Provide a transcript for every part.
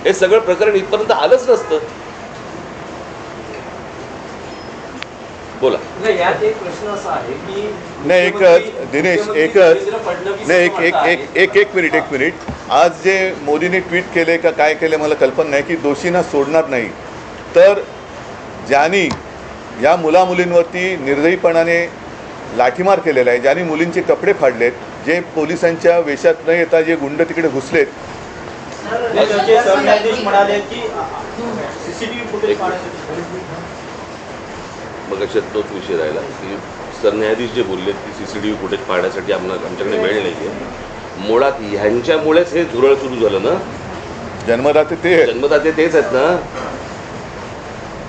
हे सगळं प्रकरण इथपर्यंत आलंच नसतं. बोला. नाही, यात एक प्रश्न असा आहे की नाही, एकच दिनेश, एकच नाही, एक मिनिट. आज जे मोदींनी ट्विट केले का काय केले मला कल्पना नाही, की दोषींना सोडणार नाही. तर ज्यांनी या मुलामुलींवरती निर्दयीपणाने लाठीमार केलेला आहे, ज्यांनी मुलींचे कपडे फाडलेत, जे पोलिसांच्या वेशात न येता जे गुंड तिकडे घुसलेत, म्हणाले की सीसीटीव्ही फुटेज मग अशात तोच विषय राहिला की सरन्यायाधीश जे बोललेत की सीसीटीव्ही फुटेज पाहण्यासाठी आमच्याकडे वेळ नाही आहे. मुळात ह्यांच्यामुळेच हे झुरळ सुरू झालं ना. जन्मदाते तेच आहेत ना.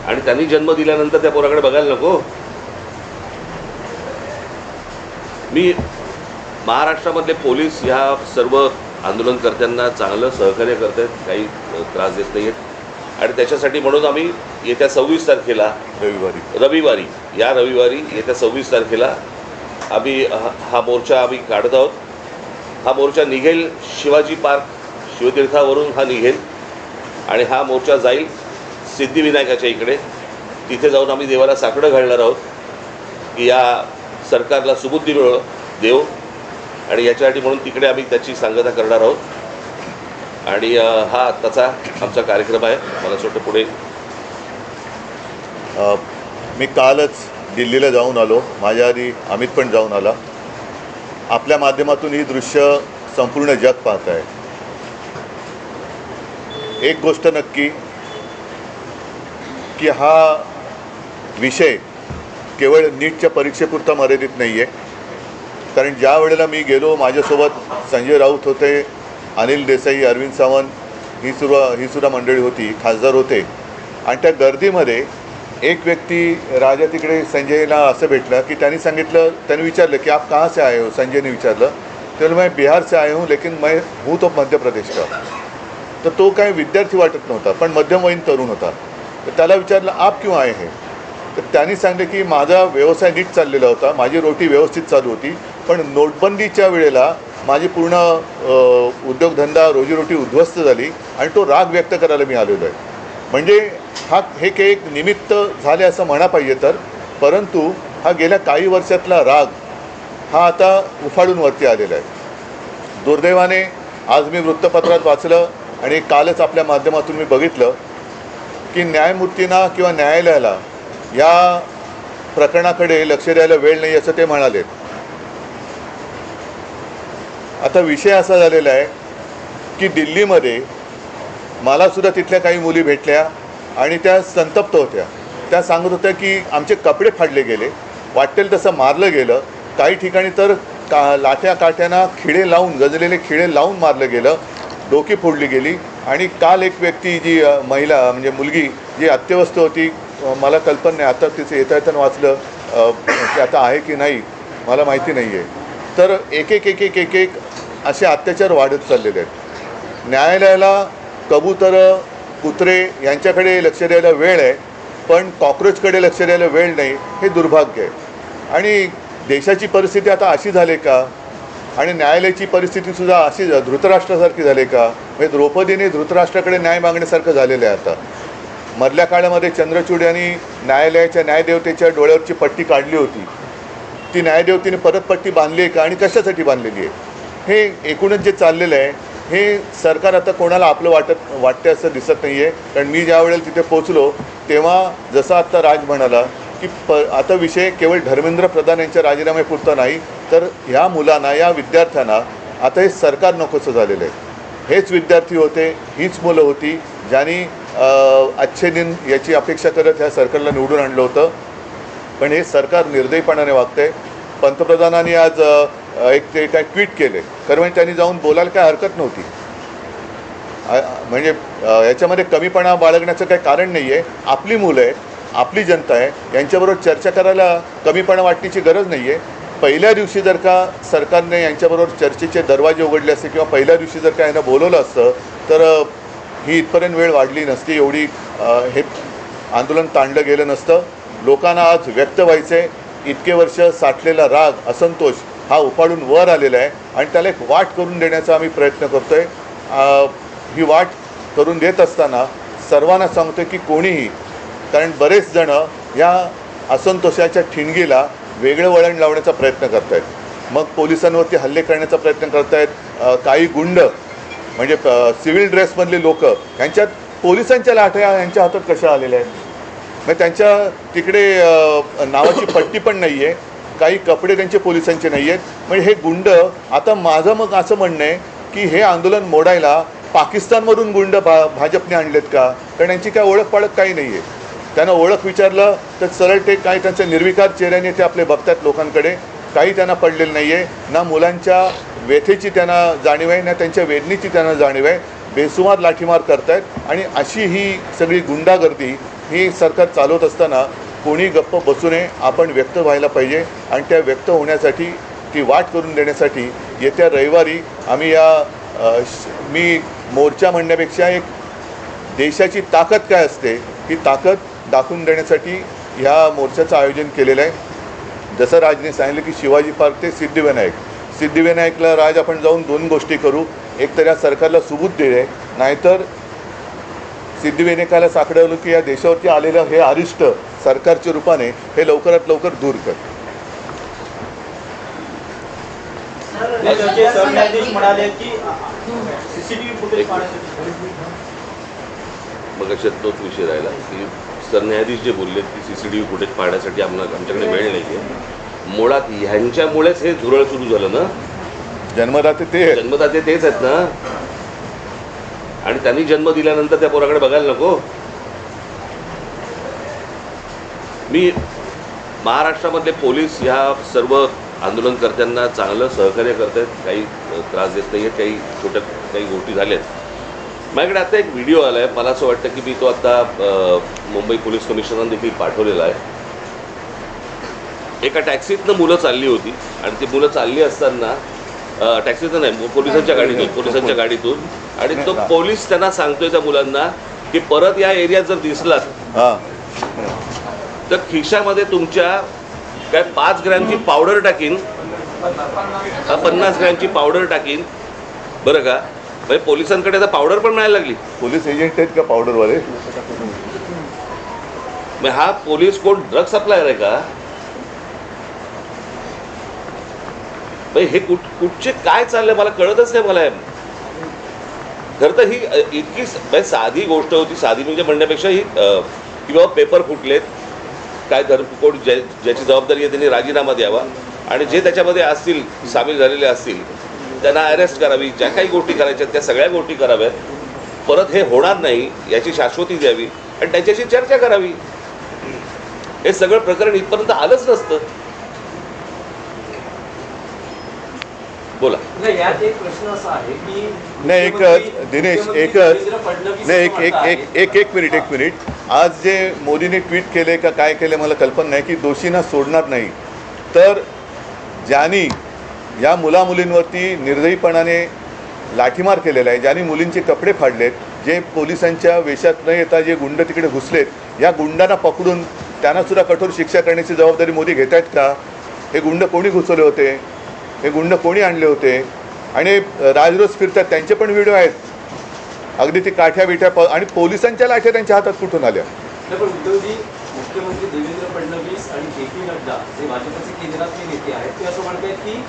आणि त्यांनी जन्म दिल्यानंतर त्या पोराकडे बघायला नको. मी महाराष्ट्रामधले पोलीस ह्या सर्व आंदोलनकर्त्यांना चांगलं सहकार्य करत आहेत, काही त्रास देत नाही आहेत. आणि त्याच्यासाठी म्हणून आम्ही येत्या 26 तारखेला रविवारी येत्या 26 तारखेला आम्ही हा मोर्चा आम्ही काढत आहोत. हा मोर्चा निघेल शिवाजी पार्क शिवतीर्थावरून हा निघेल आणि हा मोर्चा जाईल सिद्धिविनायकाच्या इकडे. तिथे जाऊन आम्ही देवाला साकडं घालणार आहोत की या सरकारला सुबुद्धी देव, आणि याच्यासाठी म्हणून तिकडे आम्ही त्याची सांगता करणार आहोत. आणि हा आत्ताचा आमचा कार्यक्रम आहे. मला असं वाटतं पुढे मी कालच दिल्लीला जाऊन आलो, माझ्या आधी अमित पण जाऊन आला. आपल्या माध्यमातून ही दृश्य संपूर्ण जग पाहत आहे. एक गोष्ट नक्की की हा विषय केवळ नीटच्या परीक्षेपुरता मर्यादित नाही आहे. कारण ज्या वेळेला मी गेलो, माझ्यासोबत संजय राऊत होते, अनिल देसाई, अरविंद सावंत ही सुद्धा मंडळी होती, खासदार होते. आणि त्या गर्दीमध्ये एक व्यक्ती राजा तिकडे संजयला असं भेटला की त्यांनी विचारलं की आप कहाँ से आए हो. संजयने विचारलं, तर मैं बिहार से आया हूँ लेकिन मैं हूँ तो मध्य प्रदेश का. तर तो काही विद्यार्थी वाटत नव्हता, पण मध्यमवयीन तरुण होता. तर त्याला विचारलं आप क्यों आए हैं. तर त्यांनी सांगितलं की माझा व्यवसाय नीट चाललेला होता, माझी रोटी व्यवस्थित चालू होती, पण नोटबंदीच्या वेळेला माझी पूर्ण उद्योगधंदा रोजीरोटी उद्ध्वस्त झाली आणि तो राग व्यक्त करायला मी आलेलो आहे. म्हणजे हे काही एक निमित्त झाले असं म्हणा पाहिजे तर, परंतु हा गेल्या काही वर्षातला राग हा आता उफाळून वरती आलेला आहे. दुर्दैवाने आज मी वृत्तपत्रात वाचलं आणि कालच आपल्या माध्यमातून मी बघितलं की न्यायमूर्तींना किंवा न्यायालयाला या प्रकरणाकडे लक्ष द्यायला वेळ नाही असं ते म्हणाले. आता विषय असा झालेला आहे की दिल्लीमध्ये मलासुद्धा तिथल्या काही मुली भेटल्या आणि त्या संतप्त होत्या. त्या सांगत होत्या की आमचे कपडे फाडले गेले, वाटेल तसं मारलं गेलं, काही ठिकाणी तर लाठ्या काठ्यांना खिळे लावून, गजलेले खिळे लावून मारलं गेलं, डोकी फोडली गेली. आणि काल एक व्यक्ती जी महिला म्हणजे मुलगी जी अत्यवस्थ होती, मला कल्पना नाही, आता तिचं येता वाचलं की आता आहे की नाही मला माहिती नाही आहे. तर एक असे अत्याचार वाढत चाललेले आहेत. न्यायालयाला कबूतरं, कुत्रे यांच्याकडे लक्ष द्यायला वेळ आहे, पण कॉक्रोचकडे लक्ष द्यायला वेळ नाही, हे दुर्भाग्य आहे. आणि देशाची परिस्थिती आता अशी झाली का, आणि न्यायालयाची परिस्थितीसुद्धा अशी धृतराष्ट्रासारखी झाली का. म्हणजे द्रौपदीने धृतराष्ट्राकडे न्याय मागण्यासारखं झालेलं आहे. आता मधल्या काळामध्ये चंद्रचूड यांनी न्यायालयाच्या न्यायदेवतेच्या डोळ्यावरची पट्टी काढली होती, ती न्यायदेवतेने परत पट्टी बांधली आहे का आणि कशासाठी बांधलेली आहे. हे एकूणच जे चाललेलं आहे हे सरकार आता कोणाला आपलं वाटते असं दिसत नाही आहे. कारण मी ज्या वेळेला तिथे पोचलो तेव्हा जसं आत्ता राज म्हणाला की आता विषय केवळ धर्मेंद्र प्रधान यांच्या राजीनाम्यापुरता नाही, तर ह्या मुलांना, या विद्यार्थ्यांना आता हे सरकार नकोसं झालेलं आहे. हेच विद्यार्थी होते, हीच मुलं होती ज्यांनी अच्छे दिन याची अपेक्षा करत ह्या सरकारला निवडून आणलं होतं. पण हे सरकार निर्दयीपणाने वागतंय. पंतप्रधानांनी आज ते काय ट्विट केले, खरं म्हणजे त्यांनी जाऊन बोलायला काय हरकत नव्हती. म्हणजे याच्यामध्ये कमीपणा बाळगण्याचं काही कारण नाही आहे. आपली मुलं आहे, आपली जनता आहे, यांच्याबरोबर चर्चा करायला कमीपणा वाटण्याची गरज नाही आहे. पहिल्या दिवशी जर का सरकारने यांच्याबरोबर चर्चेचे दरवाजे उघडले असते किंवा पहिल्या दिवशी जर का यांना बोलवलं असतं तर ही इथपर्यंत वेळ वाढली नसती, एवढी हे आंदोलन ताणलं गेलं नसतं. लोकांना आज व्यक्त व्हायचं आहे. इतके वर्ष साठलेला राग, असंतोष हा उफाळून वर आलेला आहे आणि त्याला एक वाट करून देण्याचा आम्ही प्रयत्न करतो आहे. ही वाट करून देत असताना सर्वांना सांगतो की कोणीही, कारण बरेच जण या असंतोषाच्या ठिणगीला वेगळं वळण लावण्याचा प्रयत्न करत आहेत. मग पोलिसांवरती हल्ले करण्याचा प्रयत्न करत आहेत. काही गुंड म्हणजे सिव्हिल ड्रेसमधले लोक, ह्यांच्यात पोलिसांच्या लाठ्या यांच्या हातात कशा आलेल्या आहेत. मग त्यांच्या तिकडे नावाची पट्टी पण नाही आहे, काही कपडे त्यांचे पोलिसांचे नाही आहेत. म्हणजे हे गुंड, आता माझं मग असं म्हणणं आहे की हे आंदोलन मोडायला पाकिस्तानमधून गुंड भाजपने आणलेत का? कारण यांची काय ओळख पाळख काही नाही आहे. त्यांना ओळख विचारलं तर सरळ ते काय त्यांच्या निर्विकार चेहऱ्याने ते आपले बघतात लोकांकडे. काही त्यांना पडलेलं नाही आहे. ना मुलांच्या व्यथेची त्यांना जाणीव आहे, ना त्यांच्या वेदनेची त्यांना जाणीव आहे. बेसुमार लाठीमार करतायत. आणि अशी ही सगळी गुंडागर्दी ही सरकार चालवत असताना कोणी गप्प बसू नये. आपण व्यक्त व्हायला पाहिजे आणि त्या व्यक्त होण्यासाठी, ती वाट करून देण्यासाठी येत्या रविवारी आम्ही मी मोर्चा म्हणण्यापेक्षा एक देशाची ताकद काय असते ही ताकद दाखवून देण्यासाठी ह्या मोर्चाचं आयोजन केलेलं आहे. जसं राजने सांगितलं की शिवाजी पार्क ते सिद्धिविनायकला राज आपण जाऊन 2 गोष्टी करू. एक तर या सरकारला सुबूत दे, नाहीतर सिद्धिविनायकाला साकडवलं की या देशावरती आलेलं हे अरिष्ट सरकारच्या रूपाने हे लवकरात लवकर दूर कर. त्याचे सरन्यायाधीश म्हणाले की सीसीटीव्ही फुटेज पाहण्यासाठी मग अशात तोच विषय राहिला की सरन्यायाधीश जे बोललेत की CCTV फुटेज पाहण्यासाठी आमच्याकडे वेळ नाही आहे. मुळात ह्यांच्यामुळेच हे झुरळ सुरू झालं ना. जन्मदाते तेच आहेत ना. आणि त्यांनी जन्म दिल्यानंतर त्या पोराकडे बघायला नको. मी महाराष्ट्रामधले पोलीस ह्या सर्व आंदोलनकर्त्यांना चांगलं सहकार्य करत आहेत. काही त्रास देत नाही आहेत. काही गोष्टी झाल्यात. माझ्याकडे आता एक व्हिडिओ आला आहे. मला असं वाटतं की मी तो आता मुंबई पोलीस कमिशनरने देखील पाठवलेला आहे. एका टॅक्सीतनं मुलं चालली होती आणि ती मुलं चालली असताना टॅक्सीतनं नाही, पोलिसांच्या गाडीतून आणि तो पोलीस त्यांना सांगतोय त्या मुलांना की परत या एरियात जर दिसलात तर खिशामध्ये तुमच्या काय 5 ग्रॅमची पावडर टाकीन, 50 ग्रॅमची पावडर टाकीन, बरं का. म्हणजे पोलिसांकडे आता पावडर पण मिळायला लागली. पोलीस एजंट आहेत का पावडरवाले? मग हा पोलीस कोण ड्रग सप्लायर आहे का? हे कुठचे काय चाललंय मला कळतच नाही. मला खरं तर ही इतकी साधी गोष्ट होती. साधी म्हणजे म्हणण्यापेक्षा ही की बाबा पेपर फुटलेत, काय कोण ज्याची जबाबदारी आहे त्यांनी राजीनामा द्यावा आणि जे त्याच्यामध्ये असतील सामील झालेले असतील त्यांना अरेस्ट करावी. ज्या काही गोष्टी करायच्या त्या सगळ्या गोष्टी कराव्यात. परत हे होणार नाही याची शाश्वती द्यावी आणि त्यांच्याशी चर्चा करावी. हे सगळं प्रकरण इथपर्यंत आलंच नसतं. बोला. यात एक प्रश्न असा आहे की नाही, दिनेश एक मिनिट. आज जे मोदीने ट्विट केले का काय केले मला कल्पना नाही की दोषींना सोडणार नाही. तर ज्यांनी या मुलामुलींवरती निर्दयीपणाने लाठीमार केलेला आहे, ज्यांनी मुलींचे कपडे फाडलेत, जे पोलिसांच्या वेशात न येता जे गुंड तिकडे घुसलेत, या गुंडांना पकडून त्यांनासुद्धा कठोर शिक्षा करण्याची जबाबदारी मोदी घेत आहेत का? हे गुंड कोणी घुसवले होते? हे गुंड कोणी आणले होते? आणि राजरोज फिरतात त्यांचे पण व्हिडिओ आहेत. अगदी ती काठ्या बिठ्या आणि पोलिसांच्या लाठ्या त्यांच्या हातात कुठून आल्या? पण उद्धवजी, मुख्यमंत्री देवेंद्र फडणवीस आणि JP नड्डा जे भाजपचे केंद्रातले नेते आहेत ते असं म्हणतात की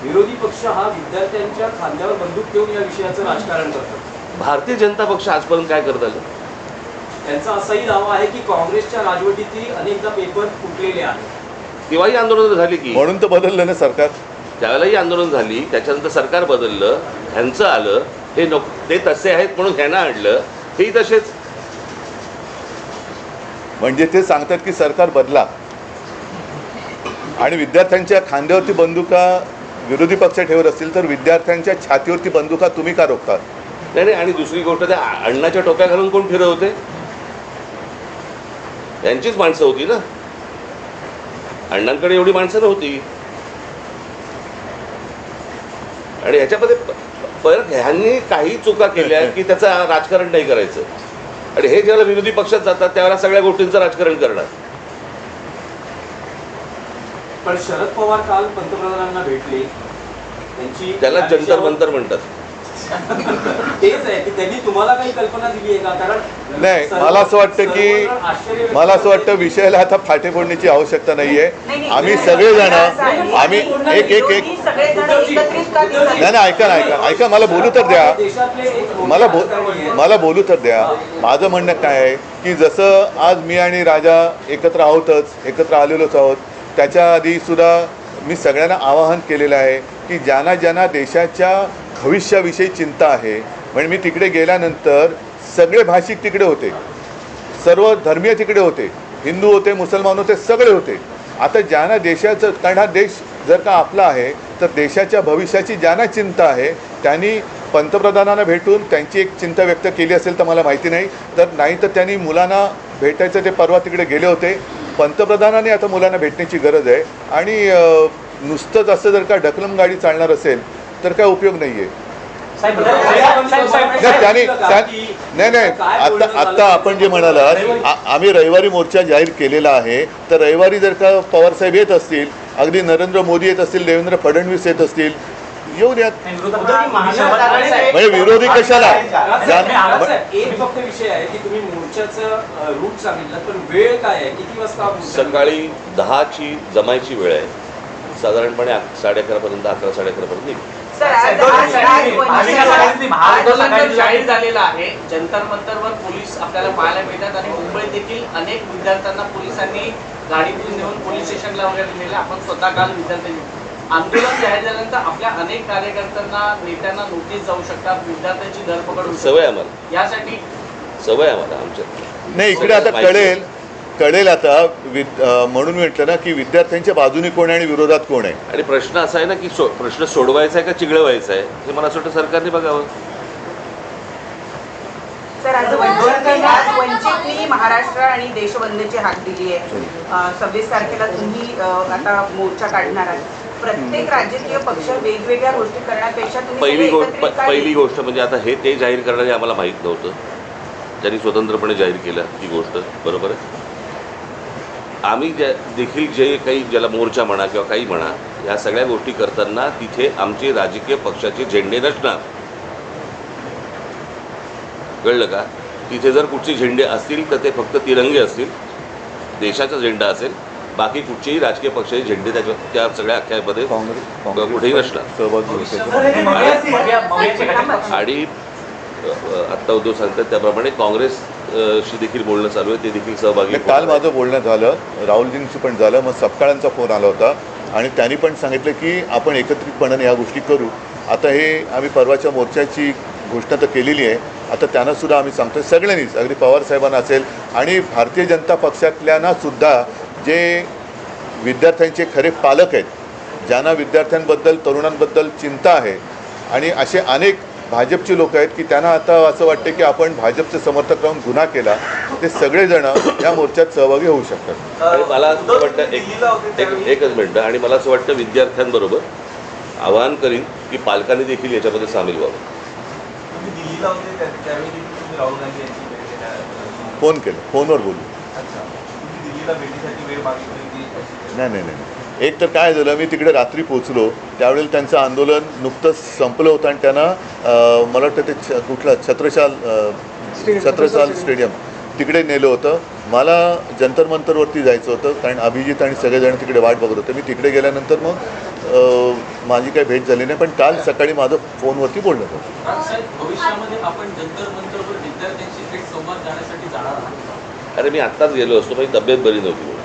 विरोधी पक्ष हा विद्यार्थ्यांच्या खांद्यावर बंदूक ठेवून या विषयाचं राजकारण करतात. भारतीय जनता पक्ष आजपर्यंत काय करत आलं? त्यांचा असाही दावा आहे की काँग्रेसच्या राजवटीतही अनेकदा पेपर फुटलेले आहेत. तेव्हाही आंदोलन झाली की, म्हणून तर बदललं ना सरकार. त्यावेळेलाही आंदोलन झाली, त्याच्यानंतर सरकार बदललं, ह्यांचं आलं. हे ते तसे आहेत म्हणून ह्यांना आणलं. हेही तसेच. म्हणजे ते सांगतात की सरकार बदला आणि विद्यार्थ्यांच्या खांद्यावरती बंदुका विरोधी पक्ष ठेवत असतील तर विद्यार्थ्यांच्या छातीवरती बंदुका तुम्ही का रोखतात? नाही. आणि दुसरी गोष्ट, त्या अण्णाच्या टोप्या घालून कोण फिरत होते? यांचीच माणसं होती ना. अण्णांकडे एवढी माणसं नव्हती. आणि ह्याच्यामध्ये परत ह्यांनी काही चुका केल्या की त्याचं राजकारण नाही करायचं. आणि हे ज्यावेळेला विरोधी पक्षात जातात त्यावेळेला सगळ्या गोष्टींचं राजकारण करणार. पण शरद पवार काल पंतप्रधानांना भेटले. त्यांची त्याला जंतर मंतर म्हणतात. तेच आहे की त्यांनी तुम्हाला काही कल्पना दिली आहे का? कारण नाही, मला असं वाटतं विषयाला आता फाटे फोडण्याची आवश्यकता नाहीये. आम्ही सगळेजण आम्ही एक नाही ऐका मला बोलू तर द्या. मला बोलू तर द्या. माझं म्हणणं काय आहे की जसं आज मी आणि राजा एकत्र आलेलोच आहोत, त्याच्या आधी सुद्धा मी सगळ्यांना आवाहन केलेलं आहे की ज्यांना देशाच्या भविष्याविषयी चिंता आहे. म्हणजे मी तिकडे गेल्यानंतर सगळे भाषिक तिकडे होते, सर्व धर्मीय तिकडे होते, हिंदू होते, मुसलमान होते, सगळे होते. आता ज्यांना देशाचं, कारण हा देश जर का आपला आहे तर देशाच्या भविष्याची ज्यांना चिंता आहे त्यांनी पंतप्रधानांना भेटून त्यांची एक चिंता व्यक्त केली असेल तर मला माहिती नाही. तर त्यांनी मुलांना भेटायचं, ते परवा तिकडे गेले होते. पंतप्रधानांनी आता मुलांना भेटण्याची गरज आहे. आणि नुसतंच असं जर का ढकलम गाडी चालणार असेल तर काय उपयोग नाही आहे. नाही आत्ता आपण जे म्हणालात, आम्ही रविवारी मोर्चा जाहीर केलेला आहे. तर रविवारी जर का पवारसाहेब येत असतील, अगदी नरेंद्र मोदी येत असतील, देवेंद्र फडणवीस येत असतील, येऊन यात. म्हणजे विरोधी कशाला? एक फक्त विषय आहे की तुम्ही मोर्चाचं रूट सांगितलं, पण वेळ काय आहे? किती वाजता? सकाळी 10ची जमायची वेळ आहे. साधारणपणे 11:30 पर्यंत, 11, 11:30 पर्यंत निघू. आंदोलन जाहीर झालेलं आहे. जंतर मंतरवर पोलीस आपल्याला पाहायला मिळतात आणि मुंबईत देखील अनेक विद्यार्थ्यांना पोलिसांनी गाडीतून नेऊन पोलीस स्टेशनला वगैरे नेले. आपण स्वतः काल विद्यार्थ्यांनी आंदोलन जाहीर झाल्यानंतर आपल्या अनेक कार्यकर्त्यांना, नेत्यांना नोटीस जाऊ शकतात, विद्यार्थ्यांची धरपकड होऊ शकते. सवय आम्हाला, यासाठी सवय आम्हाला आमच्या. नाही, इकडे आता कळेल आता. म्हणून म्हटलं ना की विद्यार्थ्यांच्या बाजूने कोण आहे आणि विरोधात कोण आहे. आणि प्रश्न असा आहे ना की प्रश्न सोडवायचा आहे का चिघळवायचा आहे, हे मला असं वाटतं सरकारने बघावं. सर, आज वंचितनी महाराष्ट्र आणि देशबंदची हाक दिली आहे. 26 तारखेला तुम्ही आता मोर्चा काढणार आहात. प्रत्येक राजकीय पक्ष वेगवेगळ्या गोष्टी करण्यापेक्षा पहिली गोष्ट म्हणजे आता हे ते जाहीर करणारे आम्हाला माहीत नव्हतं. त्यांनी स्वतंत्रपणे जाहीर केलं ही गोष्ट, बरोबर आहे. आम्ही देखील जे काही, ज्याला मोर्चा म्हणा किंवा काही म्हणा, या सगळ्या गोष्टी करताना तिथे आमचे राजकीय पक्षाचे झेंडे नसणार. कळलं का? तिथे जर कुठचे झेंडे असतील तर ते फक्त तिरंगे असतील, देशाचा झेंडा असेल. बाकी कुठचेही राजकीय पक्षाचे झेंडे त्या सगळ्या अख्यामध्ये कुठेही नसणार. आणि आत्ता उद्धव सांगतात त्याप्रमाणे काँग्रेसशी देखील बोलणं चालू आहे, ते देखील सहभागी. काल माझं बोलणं झालं, राहुलजींशी पण झालं. मग सपकाळांचा फोन आला होता आणि त्यांनी पण सांगितलं की आपण एकत्रितपणाने या गोष्टी करू. आता हे आम्ही परवाच्या मोर्चाची घोषणा तर केलेली आहे. आता त्यांनासुद्धा आम्ही सांगतो सगळ्यांनीच, अगदी पवारसाहेबांना असेल आणि भारतीय जनता पक्षातल्यांना सुद्धा, जे विद्यार्थ्यांचे खरे पालक आहेत, ज्यांना विद्यार्थ्यांबद्दल, तरुणांबद्दल चिंता आहे, आणि असे अनेक भाजपचे लोक आहेत की त्यांना आता असं वाटते की आपण भाजपचे समर्थक राहून गुन्हा केला, ते सगळेजण या मोर्चात सहभागी होऊ शकतात. आणि मला असं वाटतं एकच मिनटं, आणि मला असं वाटतं विद्यार्थ्यांबरोबर आवाहन करीन की पालकांनी देखील याच्यामध्ये सामील व्हावं. फोन केलं, फोनवर बोलू. नाही, एक तर काय झालं, मी तिकडे रात्री पोचलो त्यावेळेला त्यांचं आंदोलन नुकतंच संपलं होतं आणि त्यांना मला वाटतं ते कुठलं छत्रसाल स्टेडियम तिकडे नेलं होतं. मला जंतर मंतरवरती जायचं होतं कारण अभिजित आणि सगळेजण तिकडे वाट बघत होते. मी तिकडे गेल्यानंतर मग माझी काही भेट झाली नाही, पण काल सकाळी माझं फोनवरती बोलणं होतं. भविष्यामध्ये आपण जंतर मंतरवर विद्यार्थ्यांशी थेट संवाद जाण्यासाठी जाणार आहात? अरे मी आत्ताच गेलो असतो, माझी तब्येत बरी नव्हती.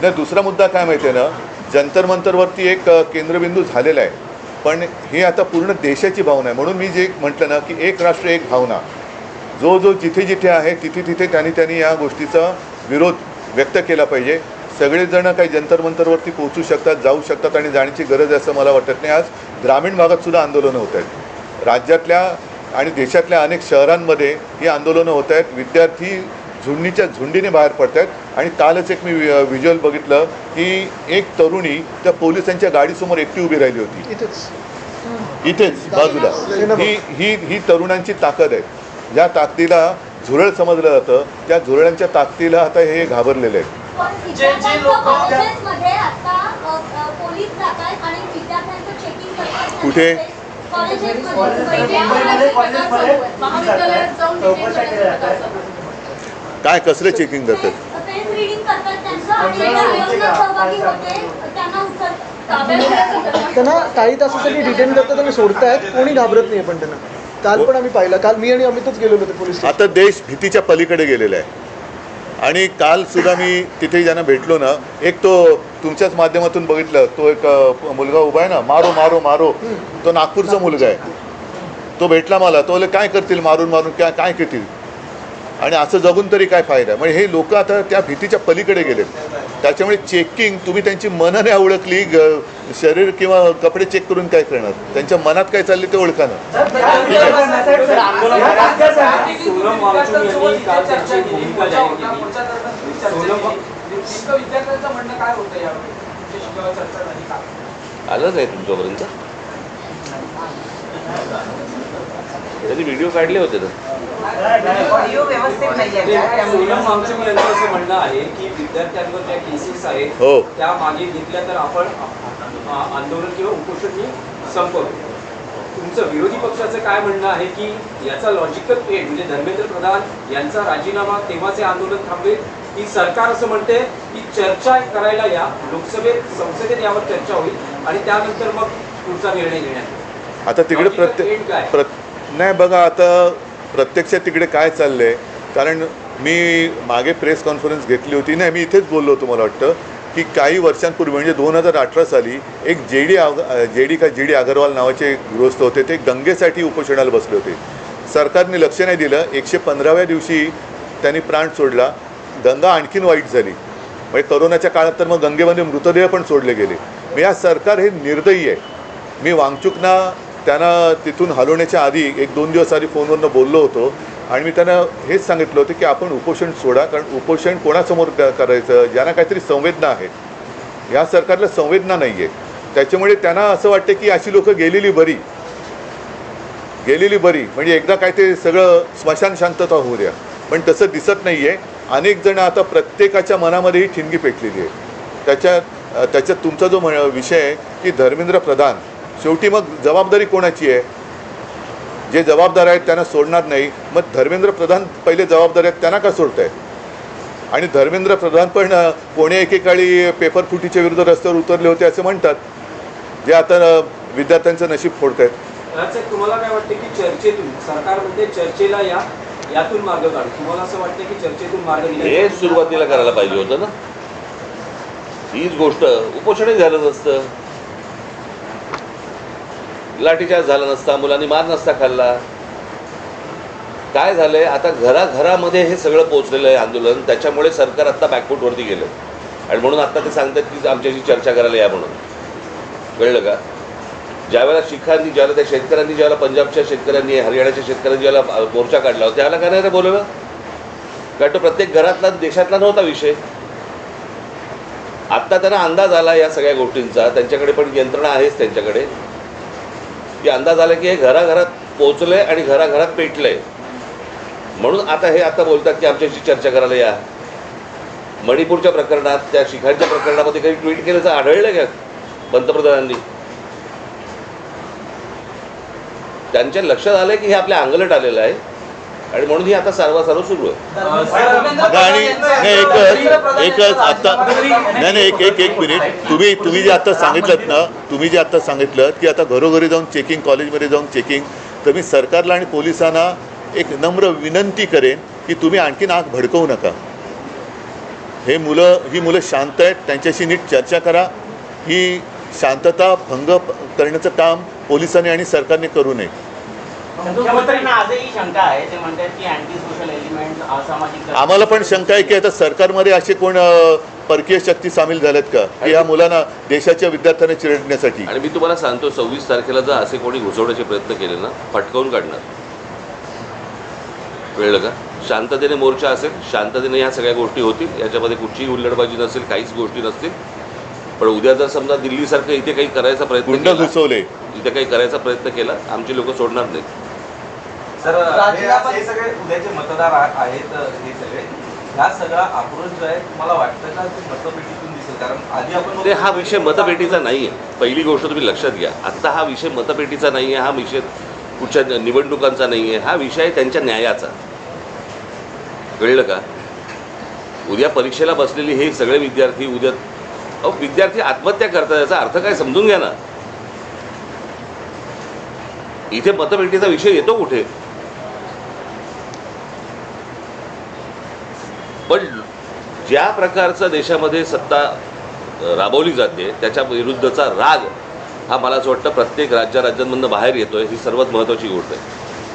नाही, दुसरा मुद्दा काय माहिती आहे ना, जंतर मंतरवरती एक केंद्रबिंदू झालेला आहे, पण हे आता पूर्ण देशाची भावना आहे. म्हणून मी जे म्हटलं ना की एक राष्ट्र एक भावना, जो जिथे आहे तिथे त्यांनी या गोष्टीचा विरोध व्यक्त केला पाहिजे. सगळेजण काही जंतर मंतरवरती पोहोचू शकतात, जाऊ शकतात आणि जाण्याची गरज आहे असं मला वाटत नाही. आज ग्रामीण भागातसुद्धा आंदोलनं होत आहेत. राज्यातल्या आणि देशातल्या अनेक शहरांमध्ये ही आंदोलनं होत आहेत. विद्यार्थी झुंडीच्या झुंडीने बाहेर पडत आहेत. आणि कालच एक मी व्हिज्युअल बघितलं की एक तरुणी त्या पोलिसांच्या गाडीसमोर एकटी उभी राहिली होती, इथेच बाजूला. ही तरुणांची ताकद आहे. ज्या ताकदीला झुरळ समजलं जातं, त्या झुरळांच्या ताकदीला आता हे घाबरलेले आहेत. पोलीस जातात आणि विद्यार्थ्यांचं चेकिंग करतात. कुठे? महाविद्यालयात जाऊन काय कसलं चेकिंग करतात? त्यांना काही तासासाठी डिटेन करतात आणि सोडतायत, कोणी घाबरत नाही. पण त्यांना काल पण आम्ही पाहिलं, काल मी आणि अमितच गेलेलो होते पोलीस स्टेशन. आता देश भीतीच्या पलीकडे गेलेला आहे. आणि काल सुद्धा मी तिथे ज्यांना भेटलो ना, एक तो तुमच्याच माध्यमातून बघितलं, तो एक मुलगा उभा आहे ना, मारो मारो मारो, तो नागपूरचा मुलगा आहे. तो भेटला मला, तो बोलले काय करतील मारून मारून, काय काय करतील, आणि असं जगून तरी काय फायदा. म्हणजे हे लोक आता त्या भीतीच्या पलीकडे गेलेत. त्याच्यामुळे चेकिंग, तुम्ही त्यांची मनं नाही ओळखली, शरीर किंवा कपडे चेक करून काय करणार, त्यांच्या मनात काय चालले ते ओळखा ना. सोनम वांगचुक यांनी काल त्यांची भूमिका जाहीर केली. विद्यार्थ्यांचं म्हणणं काय होतं यावर चर्चा झाली का? आलं नाही तुमच्यापर्यंत? त्यांनी व्हिडिओ काढले होते ना. ऑडिओ व्यवस्थित नाही आहे. सोनम वांगचुक यांचं असं म्हणणं आहे की विद्यार्थ्यांवर ज्या केसेस आहेत हो. त्या मागे घेतल्या तर आपण आंदोलन किंवा उपोषण संपवतो. तुमचं विरोधी पक्षाचं काय म्हणणं आहे की याचा लॉजिकल एंड म्हणजे धर्मेंद्र प्रधान यांचा राजीनामा तेव्हाचे आंदोलन थांबेल, की सरकार असं म्हणते की चर्चा करायला या, लोकसभेत संसदेत यावर चर्चा होईल आणि त्यानंतर मग पुढचा निर्णय घेण्यात येईल. आता तिकडे Logical end काय? नाही बघा, आता प्रत्यक्षात तिकडे काय चाललंय, कारण मी मागे प्रेस कॉन्फरन्स घेतली होती ना, मी इथेच बोललो होतो, मला वाटतं की काही वर्षांपूर्वी म्हणजे 2018 साली एक जी डी अगरवाल नावाचे गृहस्थ होते, ते गंगेसाठी उपोषणाला बसले होते. सरकारने लक्ष नाही दिलं. 115व्या दिवशी त्यांनी प्राण सोडला. गंगा आणखीन वाईट झाली. म्हणजे करोनाच्या काळात तर मग गंगेमध्ये मृतदेह पण सोडले गेले. मग या सरकार हे निर्दयी आहे. मी वांगचुकना त्यांना तिथून हलवण्याच्या आधी 1-2 दिवस आधी फोनवरनं बोललो होतो आणि मी त्यांना हेच सांगितलं होतं की आपण उपोषण सोडा, कारण उपोषण कोणासमोर करायचं, ज्यांना काहीतरी संवेदना आहेत. या सरकारला संवेदना नाही आहे. त्याच्यामुळे त्यांना असं वाटतं की अशी लोकं गेलेली बरी, म्हणजे एकदा काय ते सगळं स्मशान शांतता होऊ द्या. पण तसं दिसत नाही आहे. अनेक जण आता प्रत्येकाच्या मनामध्ये ही ठिणगी पेटलेली आहे. त्याच्यात तुमचा जो विषय आहे की धर्मेंद्र प्रधान, शेवटी मग जबाबदारी कोणाची आहे? जे जबाबदार आहेत त्यांना सोडणार नाही. मग धर्मेंद्र प्रधान पहिले जबाबदार आहेत, त्यांना का सोडतायत? आणि धर्मेंद्र प्रधान पण कोणी एकेकाळी पेपर फुटीच्या विरुद्ध रस्त्यावर उतरले होते असं म्हणतात, जे आता विद्यार्थ्यांचं नशीब फोडतायत. तुम्हाला काय वाटतं की चर्चेतून, सरकार म्हणते चर्चेला या, यातून मार्ग काढू, तुम्हाला असं वाटतं की चर्चेतून मार्ग हे सुरुवातीला करायला पाहिजे होतं ना. हीच गोष्ट उपोषणही झालं नसतं, लाठीचार्ज झाला नसता, मुलांनी मार नसता खाल्ला. काय झालंय, आता घराघरामध्ये हे सगळं पोहोचलेलं आहे आंदोलन. त्याच्यामुळे सरकार आत्ता बॅकफूटवरती गेलं आणि म्हणून आत्ता ते सांगतात की आमच्याशी चर्चा करायला या म्हणून. कळलं का? ज्यावेळेला शिखांनी, ज्यावेळेला त्या शेतकऱ्यांनी, ज्यावेळेला पंजाबच्या शेतकऱ्यांनी, हरियाणाच्या शेतकऱ्यांनी ज्यावेळेला मोर्चा काढला होता, त्याला काय नाही बोलवलं? कारण तो प्रत्येक घरातला, देशातला नव्हता विषय. आत्ता त्यांना अंदाज आला या सगळ्या गोष्टींचा, त्यांच्याकडे पण यंत्रणा आहेच त्यांच्याकडे, की अंदाज आला की हे घराघरात पोचलंय आणि घराघरात पेटलंय. म्हणून आता हे बोलतात की आमच्याशी चर्चा करायला या. मणिपूरच्या प्रकरणात, त्या शिखांच्या प्रकरणामध्ये काही ट्विट केल्याचं आढळलं का पंतप्रधानांनी? त्यांच्या लक्षात आलंय की हे आपल्या अंगलट आलेलं आहे आणि म्हणून ही आता सारवासारव सुरू आहे. आणि एकच आता एक मिनिट, तुम्ही जे आता सांगितलं ना, तुम्ही जे आता सांगितलं की आता घरोघरी जाऊन चेकिंग, कॉलेजमध्ये जाऊन चेकिंग, तर मी सरकारला आणि पोलिसांना एक नम्र विनंती करेन की तुम्ही आणखीन आग भडकवू नका. ही मुलं शांत आहेत, त्यांच्याशी नीट चर्चा करा. ही शांतता भंग करण्याचं काम पोलिसांनी आणि सरकारने करू नये. मुख्यमंत्र्यांना आजही शंका आहे, ते म्हणतात की अँटी सोशल एलिमेंट, असामाजिक. आम्हाला पण शंका आहे की आता सरकारमध्ये असे कोण परकीय शक्ती सामील झाल्यात का की या मुलांना, देशाच्या विद्यार्थ्यांना चिरडण्यासाठी? आणि मी तुम्हाला सांगतो, 26 तारखेला जर असे कोणी घुसवण्याचे प्रयत्न केले ना, फटकावून काढणार. कळलं का? शांततेने मोर्चा असेल, शांततेने ह्या सगळ्या गोष्टी होतील, याच्यामध्ये कुठचीही हुल्लडबाजी नसेल, काहीच गोष्टी नसतील. पण उद्या जर समजा दिल्लीसारखं इथे काही करायचा प्रयत्न गुंड घुसवले, इथे काही करायचा प्रयत्न केला, आमची लोक सोडणार नाही. सर, हे सगळे उद्याचे मतदार आहेत, हे सगळे ह्या सगळा आक्रोश जो आहे, मला वाटतं का ते मतपेटीतून दिसेल? कारण आधी आपण ते हा विषय मतपेटीचा नाही आहे. पहिली गोष्ट तुम्ही लक्षात घ्या, आत्ता हा विषय मतपेटीचा नाही आहे, हा विषय कुठच्या निवडणुकांचा नाही आहे, हा विषय आहे त्यांच्या न्यायाचा. कळलं का? उद्या परीक्षेला बसलेले हे सगळे विद्यार्थी उद्या विद्यार्थी आत्महत्या करतात, याचा अर्थ काय समजून घ्या ना. इथे मतपेटीचा विषय येतो कुठे? पण ज्या प्रकारचा देशामध्ये सत्ता राबवली जाते त्याच्या विरुद्धचा राग हा मला असं वाटतं प्रत्येक राज्यांमधून बाहेर येतोय. ही सर्वात महत्त्वाची गोष्ट आहे.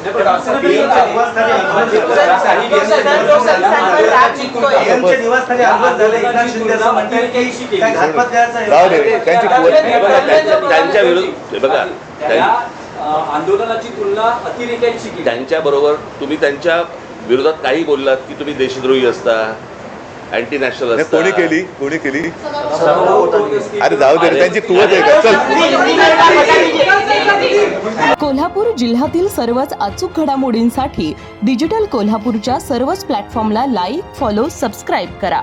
नाही, पण असं नाही आहे. पीएमच्या निवासस्थानी आंदोलन झालं, एकनाथ शिंदे असं म्हणतात की काय घातपात द्यायचा आहे. जाऊ दे, त्यांची बघा, त्यांच्या विरुद्ध बघा त्या आंदोलनाची तुलना अतिरेक्यांशी केली. त्यांच्याबरोबर तुम्ही त्यांच्या विरोधात काही बोललात की तुम्ही देशद्रोही असता, अँटी नॅशनल असता. कोणी केली अरे जाऊ दे रे, त्यांची कुवत आहे का? चल. कोल्हापूर जिल्ह्यातील सर्वच अचूक घडामोडींसाठी डिजिटल कोल्हापूरच्या सर्वच प्लॅटफॉर्मला लाईक, फॉलो, सबस्क्राईब करा.